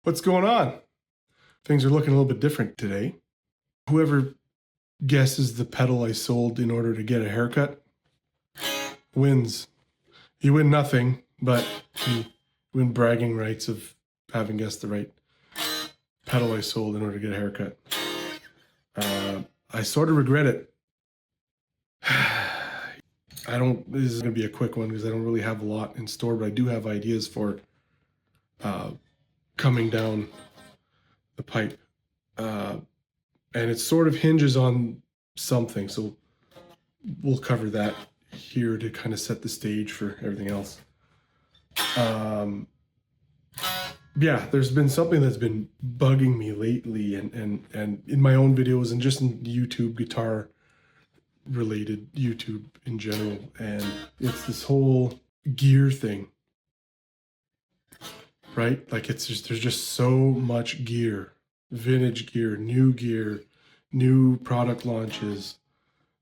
What's going on? Things are looking a little bit different today. Whoever guesses the pedal I sold in order to get a haircut wins. You win nothing, but you win bragging rights of having guessed the right pedal I sold in order to get a haircut. I sort of regret it. This is going to be a quick one because I don't really have a lot in store, but I do have ideas for coming down the pipe. And it sort of hinges on something, so we'll cover that here to kind of set the stage for everything else. Yeah, there's been something that's been bugging me lately, and in my own videos and just in YouTube, guitar related YouTube in general, and it's this whole gear thing, right? Like there's just so much gear. Vintage gear, new product launches,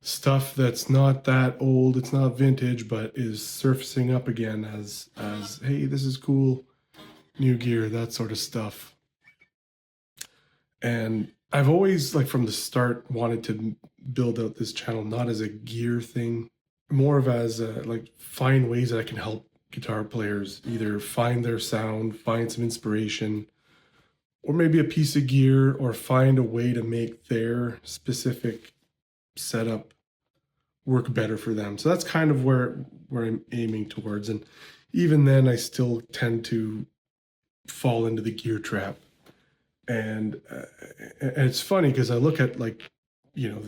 stuff that's not that old, it's not vintage, but is surfacing up again as hey, this is cool, new gear, that sort of stuff. And I've always, like from the start, wanted to build out this channel not as a gear thing, more of as like find ways that I can help guitar players either find their sound, find some inspiration, or maybe a piece of gear, or find a way to make their specific setup work better for them. So that's kind of where I'm aiming towards. And even then, I still tend to fall into the gear trap. And it's funny because I look at, like, you know,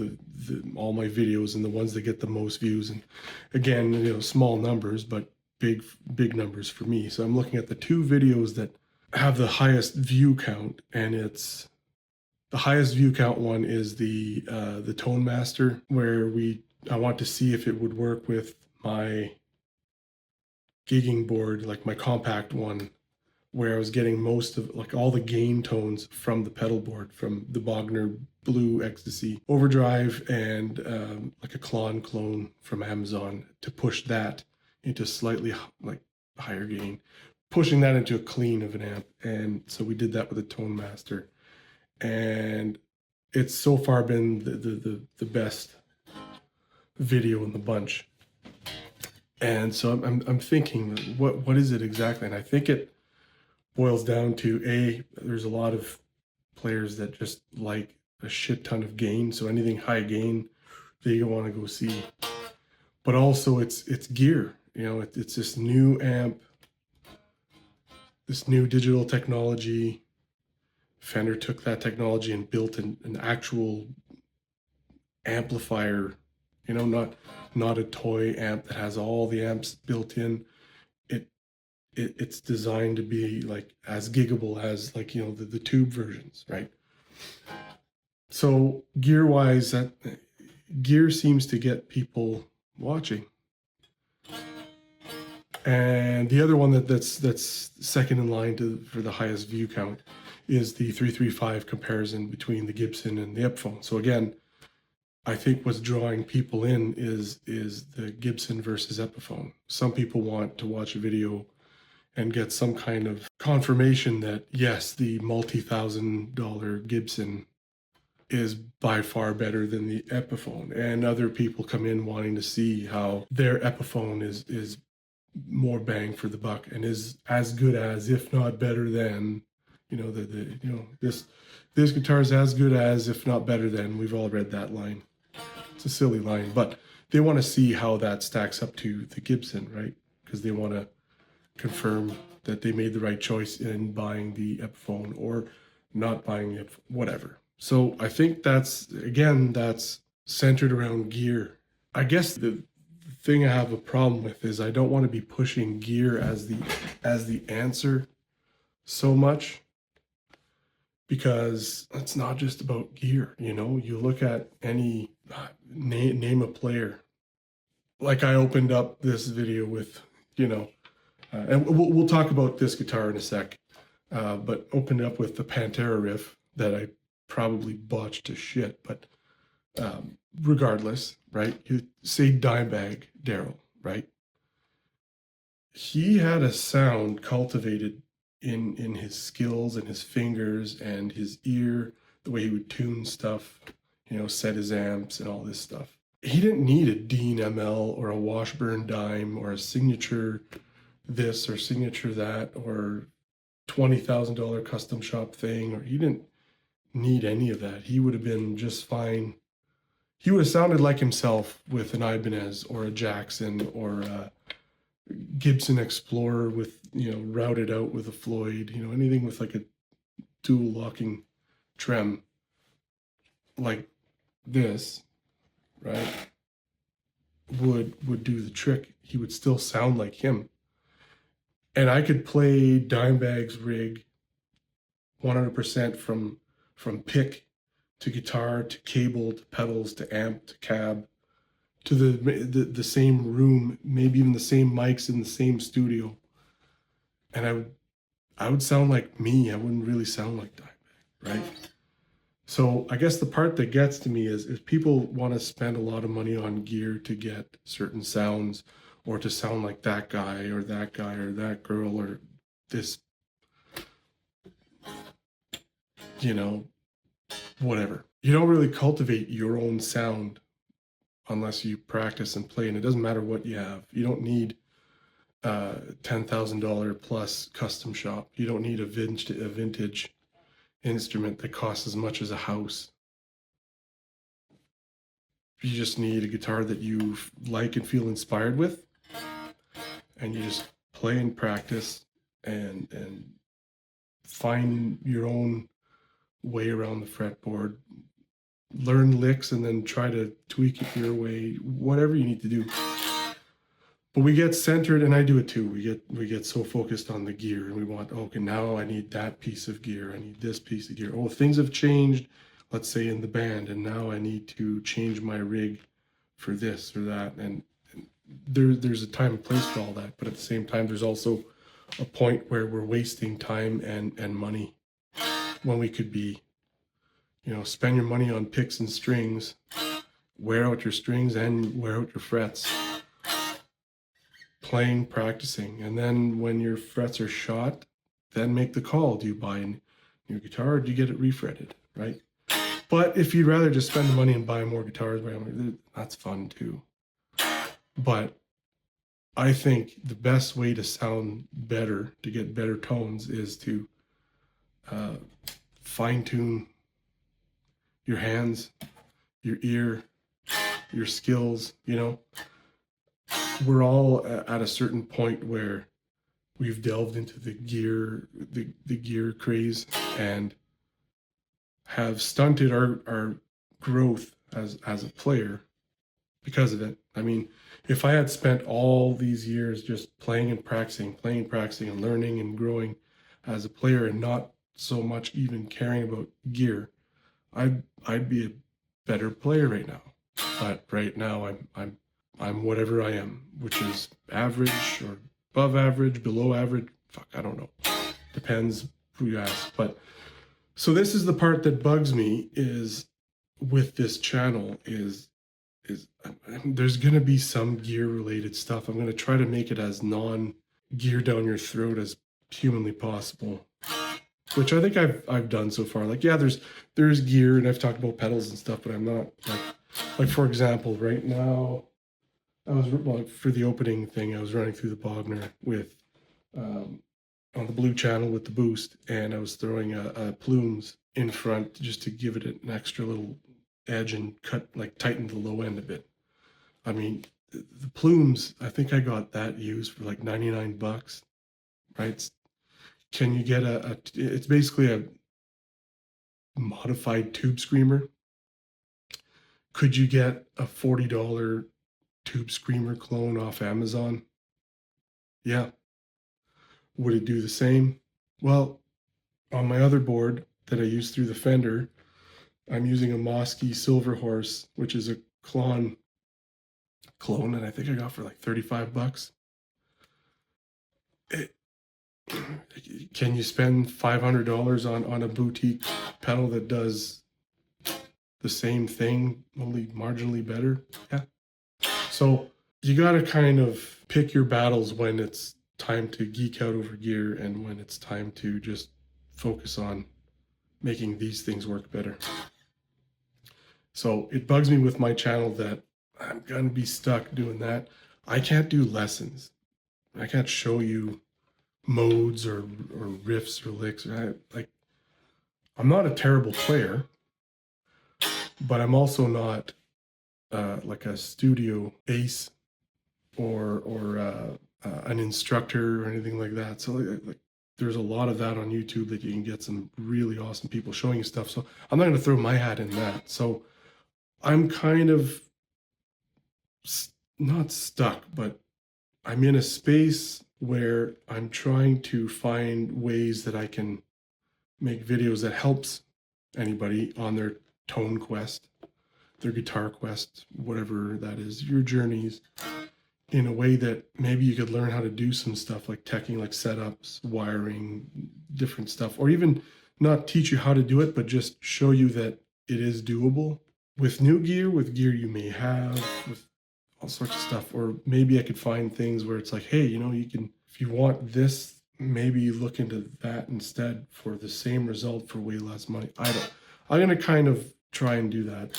all my videos and the ones that get the most views, and again, you know, small numbers, but big numbers for me. So I'm looking at the two videos that have the highest view count, and it's the highest view count one is the Tone Master, where I want to see if it would work with my gigging board, like my compact one, where I was getting most of, like, all the gain tones from the pedal board, from the Bogner Blue Ecstasy Overdrive and like a Klon clone from Amazon, to push that into slightly like higher gain, pushing that into a clean of an amp. And so we did that with a Tone Master, and it's so far been the best video in the bunch. And so I'm thinking, what is it exactly? And I think it boils down to there's a lot of players that just like a shit ton of gain, so anything high gain they want to go see. But also it's gear, you know, it's this new amp, this new digital technology. Fender took that technology and built an actual amplifier, you know, not a toy amp that has all the amps built in. It's designed to be like as giggable as, like, you know, the tube versions, right? So gear wise, that gear seems to get people watching. And the other one that's second in line for the highest view count is the 335 comparison between the Gibson and the Epiphone. So again, I think what's drawing people in is the Gibson versus Epiphone. Some people want to watch a video and get some kind of confirmation that, yes, the multi-$1,000 Gibson is by far better than the Epiphone. And other people come in wanting to see how their Epiphone is more bang for the buck and is as good as, if not better than, you know, this guitar is as good as, if not better than. We've all read that line. It's a silly line, but they want to see how that stacks up to the Gibson, right? Because they want to confirm that they made the right choice in buying the Epiphone or not buying it, whatever. So I think that's centered around gear. I guess the thing I have a problem with is I don't want to be pushing gear as the answer so much, because it's not just about gear. You know, you look at any name a player. Like, I opened up this video with, you know, and we'll talk about this guitar in a sec, but opened up with the Pantera riff that I probably botched to shit, but regardless, right? You say Dimebag Darrell, right? He had a sound cultivated in his skills and his fingers and his ear, the way he would tune stuff, set his amps and all this stuff. He didn't need a Dean ML or a Washburn dime or a signature this or signature that or $20,000 custom shop thing, or he didn't need any of that. He would have been just fine. He would have sounded like himself with an Ibanez or a Jackson or a Gibson Explorer with, routed out with a Floyd, anything with like a dual locking trem like this, right, would do the trick. He would still sound like him. And I could play Dimebag's rig 100% from pick to guitar to cable to pedals to amp to cab to the same room, maybe even the same mics in the same studio, and I would sound like me. I wouldn't really sound like Dimebag, right? So I guess the part that gets to me is if people want to spend a lot of money on gear to get certain sounds or to sound like that guy or that girl or this, whatever. You don't really cultivate your own sound unless you practice and play, and it doesn't matter what you have. You don't need $10,000 plus custom shop. You don't need a vintage instrument that costs as much as a house. You just need a guitar that you like and feel inspired with, and you just play and practice and find your own way around the fretboard. Learn licks and then try to tweak it your way, whatever you need to do. But we get centered, and I do it too. We get so focused on the gear, and we want, okay, now I need that piece of gear. I need this piece of gear. Oh, things have changed, let's say in the band, and now I need to change my rig for this or that. And there's a time and place for all that. But at the same time, there's also a point where we're wasting time and money when we could be, spend your money on picks and strings, wear out your strings and wear out your frets. Playing, practicing, and then when your frets are shot, then make the call. Do you buy a new guitar or do you get it refretted, right? But if you'd rather just spend the money and buy more guitars, that's fun too. But I think the best way to sound better, to get better tones, is to fine-tune your hands, your ear, your skills, We're all at a certain point where we've delved into the gear craze and have stunted our growth as a player because of it. I mean, if I had spent all these years just playing and practicing and learning and growing as a player and not so much even caring about gear, I'd be a better player right now. But right now I'm whatever I am, which is average or above average, below average. Fuck, I don't know. Depends who you ask. But so this is the part that bugs me is with this channel is there's going to be some gear related stuff. I'm going to try to make it as non-gear down your throat as humanly possible, which I think I've done so far. Like, yeah, there's gear, and I've talked about pedals and stuff, but I'm not like for example, right now, for the opening thing, I was running through the Bogner with on the blue channel with the boost, and I was throwing a plumes in front just to give it an extra little edge and tighten the low end a bit. I mean, the plumes, I think I got that used for like $99, right? Can you get it's basically a modified tube screamer. Could you get a $40 tube screamer clone off Amazon? Yeah. Would it do the same? Well, on my other board that I use through the Fender, I'm using a Mosky Silver Horse, which is a clone, and I think I got for like $35. Can you spend $500 on a boutique pedal that does the same thing, only marginally better? Yeah. So you got to kind of pick your battles when it's time to geek out over gear and when it's time to just focus on making these things work better. So it bugs me with my channel that I'm gonna be stuck doing that. I can't do lessons. I can't show you modes or riffs or licks. I'm not a terrible player, but I'm also not like a studio ace or an instructor or anything like that. So like, there's a lot of that on YouTube that you can get some really awesome people showing you stuff. So I'm not going to throw my hat in that. So I'm kind of not stuck, but I'm in a space where I'm trying to find ways that I can make videos that helps anybody on their tone quest, their guitar quest, whatever that is, your journeys, in a way that maybe you could learn how to do some stuff like teching, like setups, wiring, different stuff, or even not teach you how to do it, but just show you that it is doable with new gear, with gear you may have, with all sorts of stuff. Or maybe I could find things where it's like, hey, you know, you can, if you want this, maybe you look into that instead for the same result for way less money. I'm gonna kind of try and do that,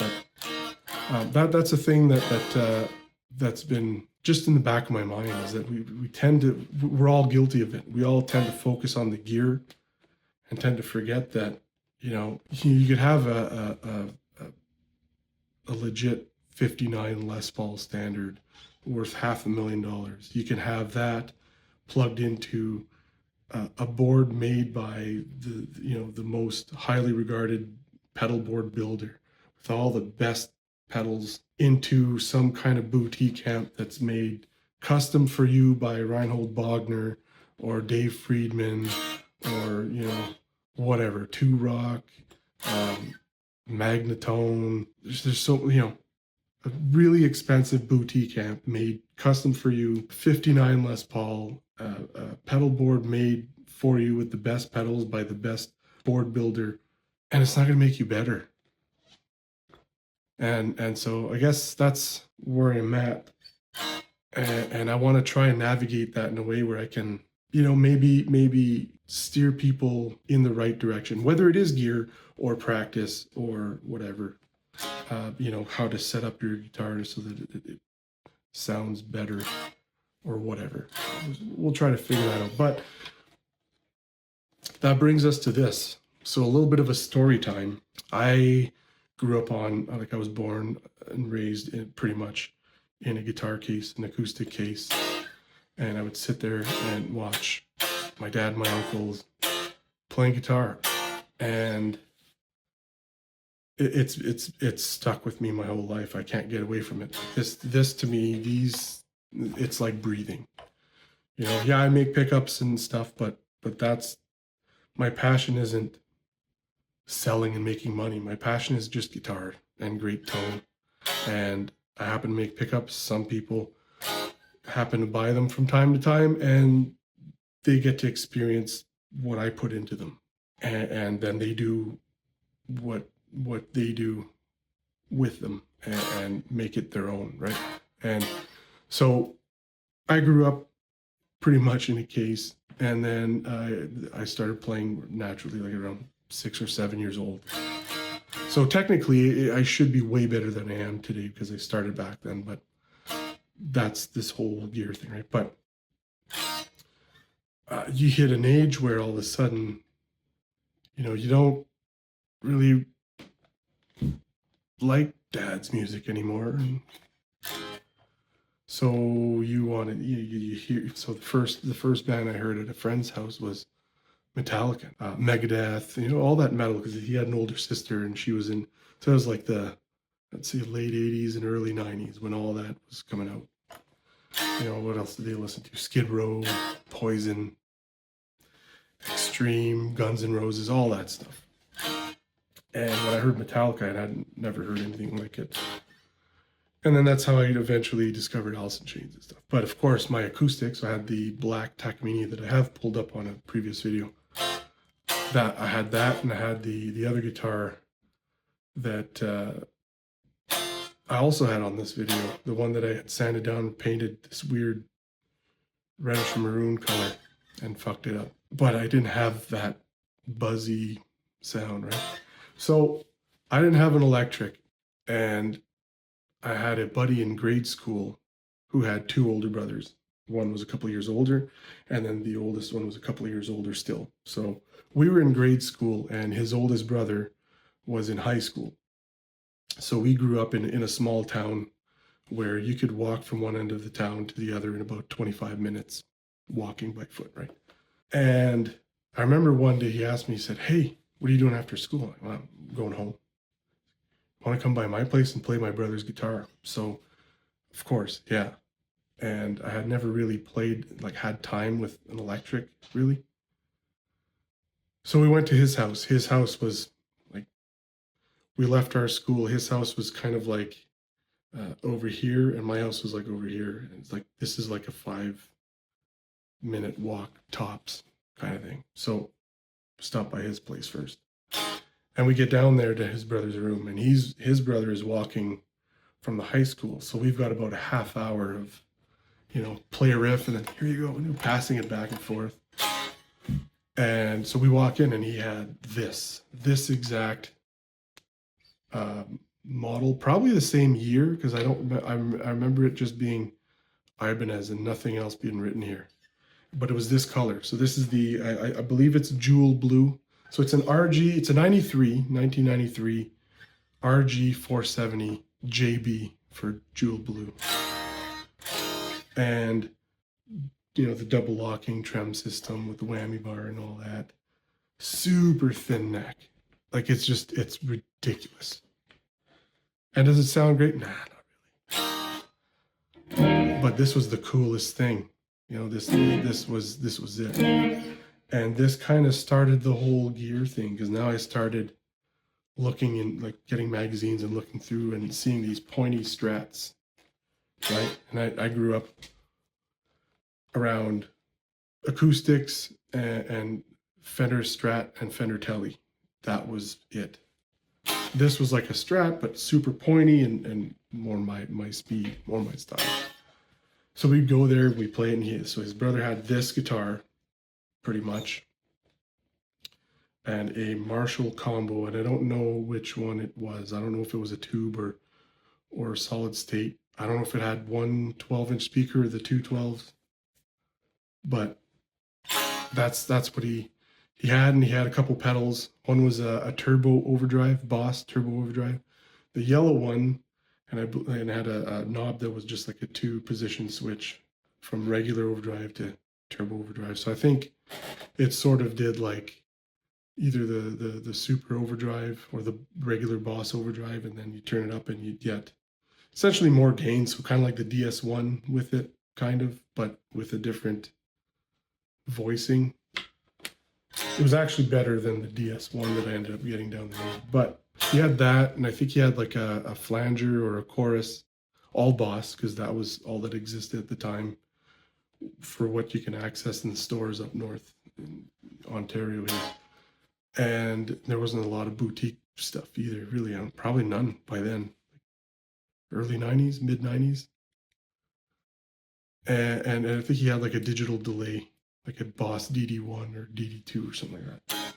but that's a thing that's been just in the back of my mind, is that we tend to, we're all guilty of it. We all tend to focus on the gear and tend to forget that, you know, you could have a legit 59 Les Paul standard worth $500,000. You can have that plugged into a board made by the most highly regarded pedal board builder with all the best pedals into some kind of boutique amp that's made custom for you by Reinhold Bogner or Dave Friedman or, you know, whatever, Two Rock, Magnatone. There's so, you know, a really expensive boutique amp made custom for you, 59 Les Paul, a pedal board made for you with the best pedals by the best board builder, and it's not going to make you better. And so I guess that's where I'm at, and I want to try and navigate that in a way where I can, you know, maybe steer people in the right direction, whether it is gear or practice or whatever. You know, how to set up your guitar so that it sounds better or whatever. We'll try to figure that out. But that brings us to this. So a little bit of a story time. I grew up on, like, I was born and raised pretty much in a guitar case, an acoustic case. And I would sit there and watch my dad, my uncles playing guitar. And it's stuck with me my whole life. I can't get away from it. This to me, it's like breathing. You know, yeah, I make pickups and stuff, but that's, my passion isn't selling and making money. My passion is just guitar and great tone. And I happen to make pickups. Some people happen to buy them from time to time, and they get to experience what I put into them. And then they do what they do with them and make it their own, right? And so I grew up pretty much in a case, and then I started playing naturally, like around 6 or 7 years old. So technically I should be way better than I am today because I started back then, but that's this whole gear thing, right? But you hit an age where all of a sudden, you know, you don't really like dad's music anymore. And so you wanted, you hear, so the first band I heard at a friend's house was Metallica, Megadeth, you know, all that metal, because he had an older sister and she was in, so it was like the, let's say, late 80s and early 90s when all that was coming out. You know, what else did they listen to? Skid Row, Poison, Extreme, Guns N' Roses, all that stuff. And when I heard Metallica, I had never heard anything like it. And then that's how I eventually discovered Alice in Chains and stuff. But of course, my acoustics, I had the black Takamine that I have pulled up on a previous video. That I had that, and I had the other guitar that I also had on this video, the one that I had sanded down and painted this weird reddish maroon color and fucked it up. But I didn't have that buzzy sound, right? So I didn't have an electric, and I had a buddy in grade school who had two older brothers. One was a couple years older, and then the oldest one was a couple years older still. So we were in grade school, and his oldest brother was in high school. So we grew up in a small town where you could walk from one end of the town to the other in about 25 minutes walking by foot, right? And I remember one day he asked me, he said, "Hey, what are you doing after school?" I'm like, "Well, I'm going home. Want to come by my place and play my brother's guitar?" So, of course, yeah. And I had never really played, like, had time with an electric, really. So we went to his house. His house was like, we left our school. His house was kind of like over here, and my house was like over here. And it's like, this is like a 5-minute walk tops kind of thing. So stop by his place first. And we get down there to his brother's room, and his brother is walking from the high school. So we've got about a half hour of, play a riff, and then here you go, and you're passing it back and forth. And so we walk in, and he had this exact model, probably the same year, because I remember it just being Ibanez and nothing else being written here. But it was this color. So this is I believe it's jewel blue. So it's an RG, it's a 1993 RG 470 JB for jewel blue. And, the double locking trem system with the whammy bar and all that. Super thin neck. Like, it's ridiculous. And does it sound great? Nah, not really. But this was the coolest thing. This was it. And this kind of started the whole gear thing, because now I started looking in, like, getting magazines and looking through and seeing these pointy strats, right? And I grew up around acoustics and Fender Strat and Fender Tele. That was it. This was like a Strat, but super pointy and more my speed, more my style. So we'd go there, we play it, and so his brother had this guitar, pretty much, and a Marshall combo, and I don't know which one it was. I don't know if it was a tube or solid state. I don't know if it had one 12-inch speaker or the two 12s, but that's what he had, and he had a couple pedals. One was a turbo overdrive, Boss turbo overdrive. The yellow one, and had a knob that was just like a 2-position switch from regular overdrive to turbo overdrive. So I think it sort of did like either the super overdrive or the regular Boss overdrive, and then you turn it up and you get essentially more gain. So kind of like the DS1 with it, kind of, but with a different voicing. It was actually better than the DS1 that I ended up getting down the road. But he had that, and I think he had like a flanger or a chorus, all Boss, because that was all that existed at the time for what you can access in the stores up north in Ontario here. And there wasn't a lot of boutique stuff either, really. Probably none by then. Early 90s, mid 90s. And I think he had like a digital delay, like a Boss DD1 or DD2 or something like that.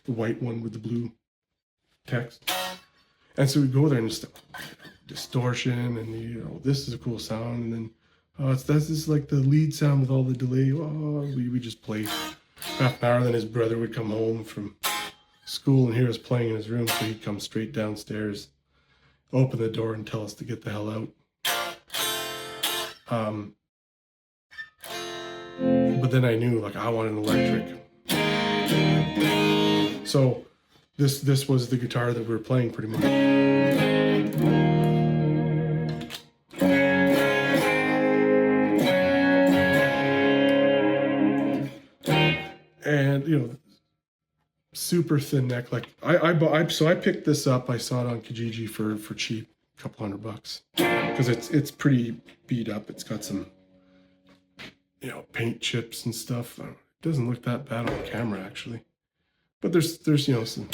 The white one with the blue text. And so we go there and just distortion, and this is a cool sound, and then this is like the lead sound with all the delay. We just play half an hour. Then his brother would come home from school and hear us playing in his room, so he'd come straight downstairs, open the door, and tell us to get the hell out. But then I knew, like, I wanted an electric. So this was the guitar that we were playing pretty much. And super thin neck. Like so I picked this up. I saw it on Kijiji for cheap, a couple $100, because it's pretty beat up. It's got some paint chips and stuff. It doesn't look that bad on camera, actually, but there's some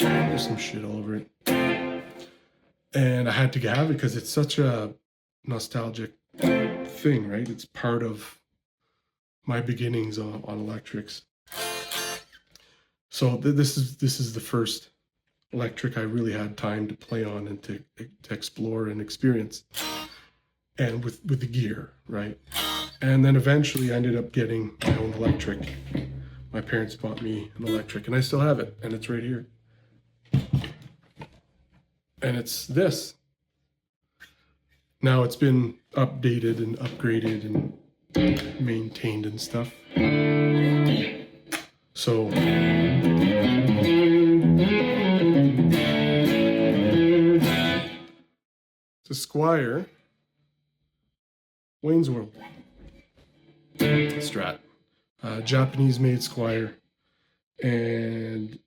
shit all over it. And I had to have it because it's such a nostalgic thing, right? It's part of my beginnings on electrics. So this is the first electric I really had time to play on and to explore and experience, and with the gear, right? And then eventually I ended up getting my own electric. My parents bought me an electric, and I still have it, and it's right here. And it's this. Now it's been updated and upgraded and maintained and stuff. So it's a Squire Wayne's World Strat, Japanese-made Squire, and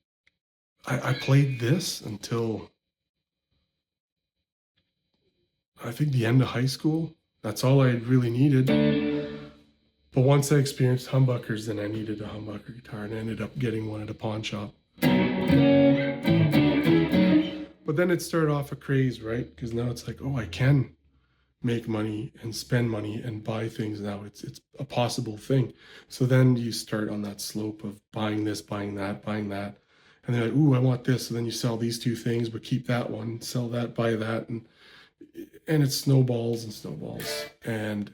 I played this until I think the end of high school. That's all I really needed. But once I experienced humbuckers, then I needed a humbucker guitar, and I ended up getting one at a pawn shop. But then it started off a craze, right? Because now it's like, oh, I can make money and spend money and buy things now. It's a possible thing. So then you start on that slope of buying this, buying that, and they're like, ooh, I want this. So then you sell these two things, but keep that one, sell that, buy that, and it snowballs and snowballs. And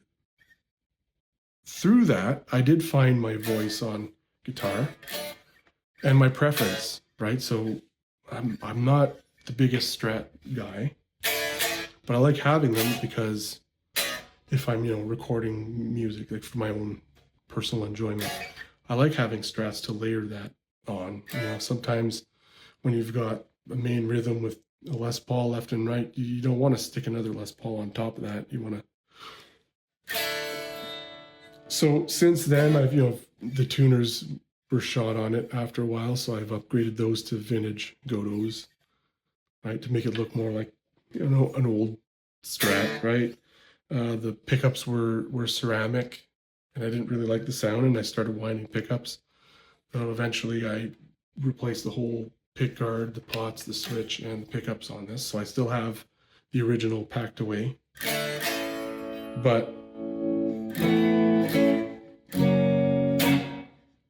through that, I did find my voice on guitar and my preference, right? So I'm not the biggest Strat guy, but I like having them because if I'm, recording music, like for my own personal enjoyment, I like having Strats to layer that on. Sometimes when you've got a main rhythm with a Les Paul left and right, you don't want to stick another Les Paul on top of that. You want to. So since then, I've, the tuners were shot on it after a while, so I've upgraded those to vintage Godos, right, to make it look more like, an old Strat, right? The pickups were ceramic, and I didn't really like the sound, and I started winding pickups. Eventually, I replaced the whole pick guard, the pots, the switch, and the pickups on this, so I still have the original packed away. But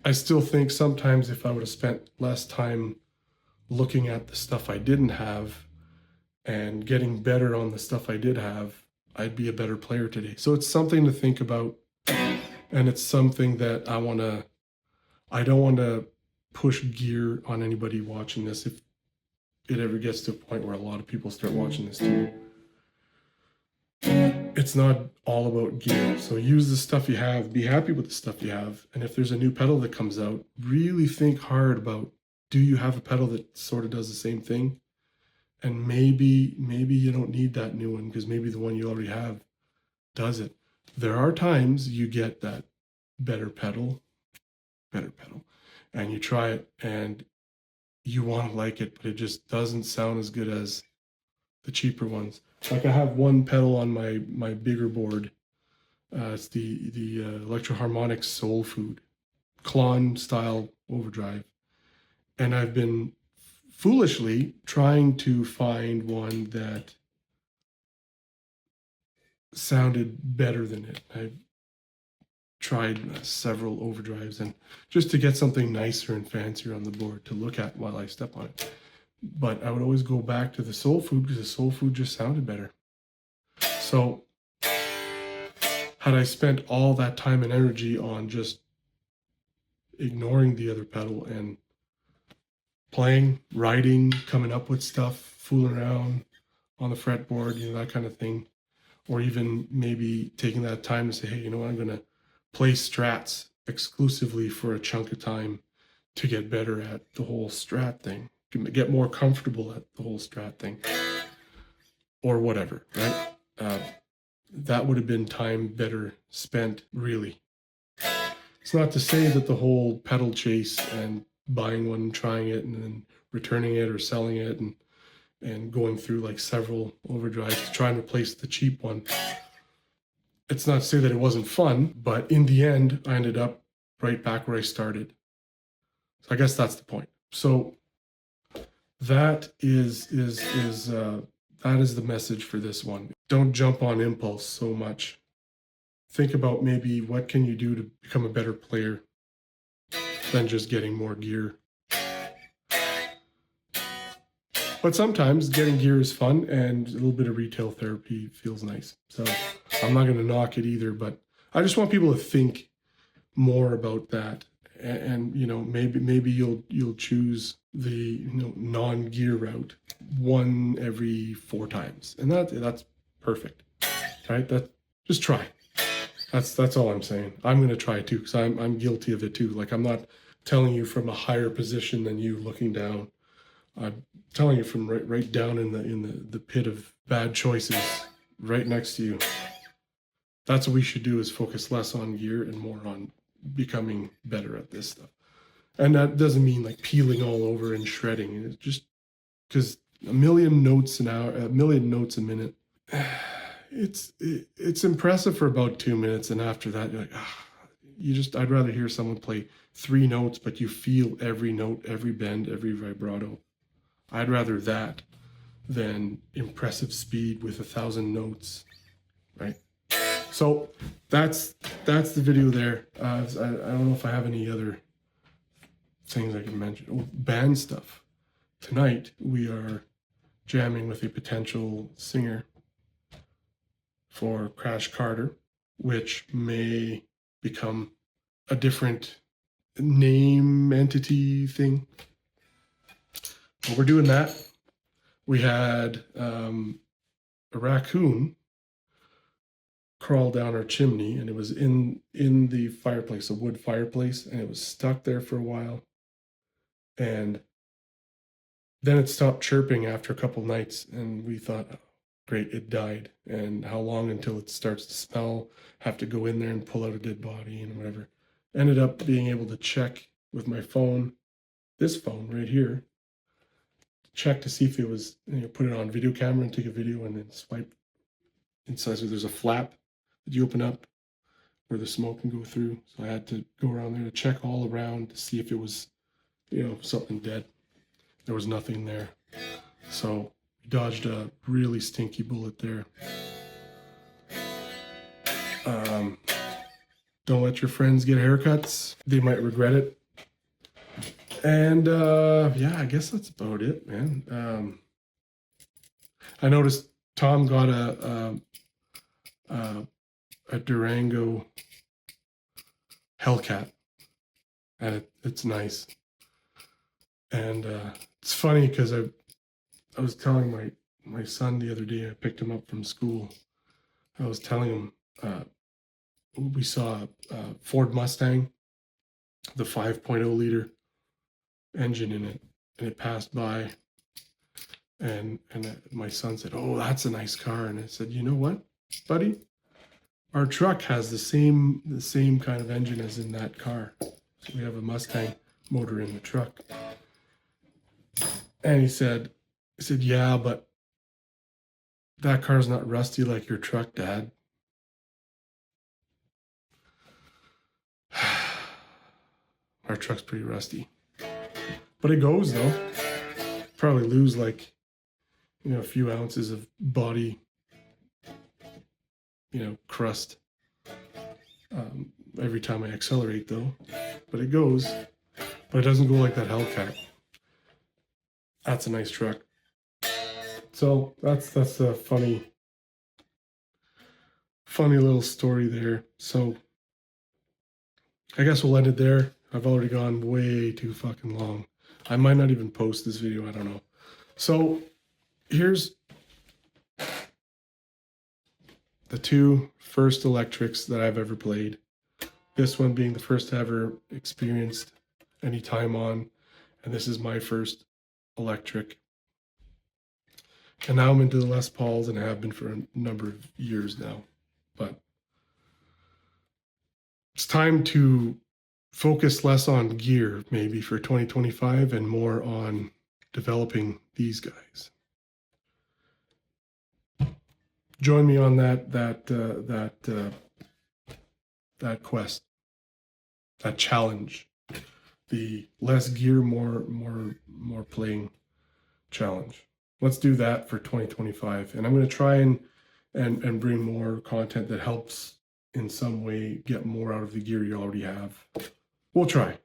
I still think sometimes if I would have spent less time looking at the stuff I didn't have and getting better on the stuff I did have, I'd be a better player today. So it's something to think about, and it's something that I don't want to push gear on anybody watching this if it ever gets to a point where a lot of people start watching this too. It's not all about gear. So use the stuff you have, be happy with the stuff you have. And if there's a new pedal that comes out, really think hard about, do you have a pedal that sort of does the same thing? And maybe you don't need that new one because maybe the one you already have does it. There are times you get that better pedal, and you try it and you want to like it, but it just doesn't sound as good as the cheaper ones. Like I have one pedal on my bigger board. It's the Electro Harmonix Soul Food Klon style overdrive, and I've been foolishly trying to find one that sounded better than it. I tried several overdrives and just to get something nicer and fancier on the board to look at while I step on it. But I would always go back to the Soul Food because the Soul Food just sounded better. So had I spent all that time and energy on just ignoring the other pedal and playing, writing, coming up with stuff, fooling around on the fretboard, that kind of thing, or even maybe taking that time to say, hey, I'm going to play Strats exclusively for a chunk of time to get better at the whole Strat thing, to get more comfortable at the whole Strat thing, or whatever, right? That would have been time better spent, really. It's not to say that the whole pedal chase and buying one, trying it, and then returning it or selling it and going through like several overdrives to try and replace the cheap one. It's not to say that it wasn't fun, but in the end, I ended up right back where I started. So I guess that's the point. So that is the message for this one. Don't jump on impulse so much. think about maybe what can you do to become a better player than just getting more gear. But sometimes getting gear is fun, and a little bit of retail therapy feels nice. So I'm not going to knock it either, but I just want people to think more about that. And you know, maybe you'll choose the non-gear route 1 every 4 times, and that's perfect, right? That just try. That's all I'm saying. I'm going to try it too, because I'm guilty of it too. Like, I'm not telling you from a higher position than you looking down. I'm telling you from right down in the pit of bad choices, right next to you. That's what we should do, is focus less on gear and more on becoming better at this stuff. And that doesn't mean like peeling all over and shredding. It's just because a million notes an hour, a million notes a minute, it's impressive for about 2 minutes, and after that you're like, I'd rather hear someone play 3 notes, but you feel every note, every bend, every vibrato. I'd rather that than impressive speed with 1,000 notes, right? So that's the video there. I don't know if I have any other things I can mention. Oh, band stuff. Tonight we are jamming with a potential singer for Crash Carter, which may become a different name entity thing. But we're doing that. We had a raccoon crawl down our chimney, and it was in the fireplace, a wood fireplace, and it was stuck there for a while. And then it stopped chirping after a couple nights, and we thought, oh, great, it died. And how long until it starts to smell? Have to go in there and pull out a dead body and whatever. Ended up being able to check with my phone, this phone right here, check to see if it was, put it on video camera and take a video, and then swipe inside. So there's a flap that you open up where the smoke can go through. So I had to go around there to check all around to see if it was, something dead. There was nothing there. So we dodged a really stinky bullet there. Don't let your friends get haircuts. They might regret it. And yeah, I guess that's about it, man. I noticed Tom got a Durango Hellcat, and it's nice. And it's funny because I was telling my son the other day, I picked him up from school. I was telling him we saw a Ford Mustang, the 5.0 liter engine in it, and it passed by. And my son said, "Oh, that's a nice car." And I said, "You know what, buddy? Our truck has the same kind of engine as in that car. So we have a Mustang motor in the truck." And he said, "Yeah, but that car's not rusty like your truck, Dad." Our truck's pretty rusty, but it goes though. Probably lose like, a few ounces of body, crust every time I accelerate though. But it goes. But it doesn't go like that Hellcat. That's a nice truck. So that's a funny little story there. So I guess we'll end it there. I've already gone way too fucking long. I might not even post this video, I don't know. So here's the 2 first electrics that I've ever played. This one being the first I ever experienced any time on, and this is my first electric. And now I'm into the Les Pauls, and I have been for a number of years now. But it's time to focus less on gear maybe for 2025 and more on developing these guys. Join me on that quest, that challenge, the less gear, more playing challenge. Let's do that for 2025. And I'm going to try and bring more content that helps in some way get more out of the gear you already have. We'll try.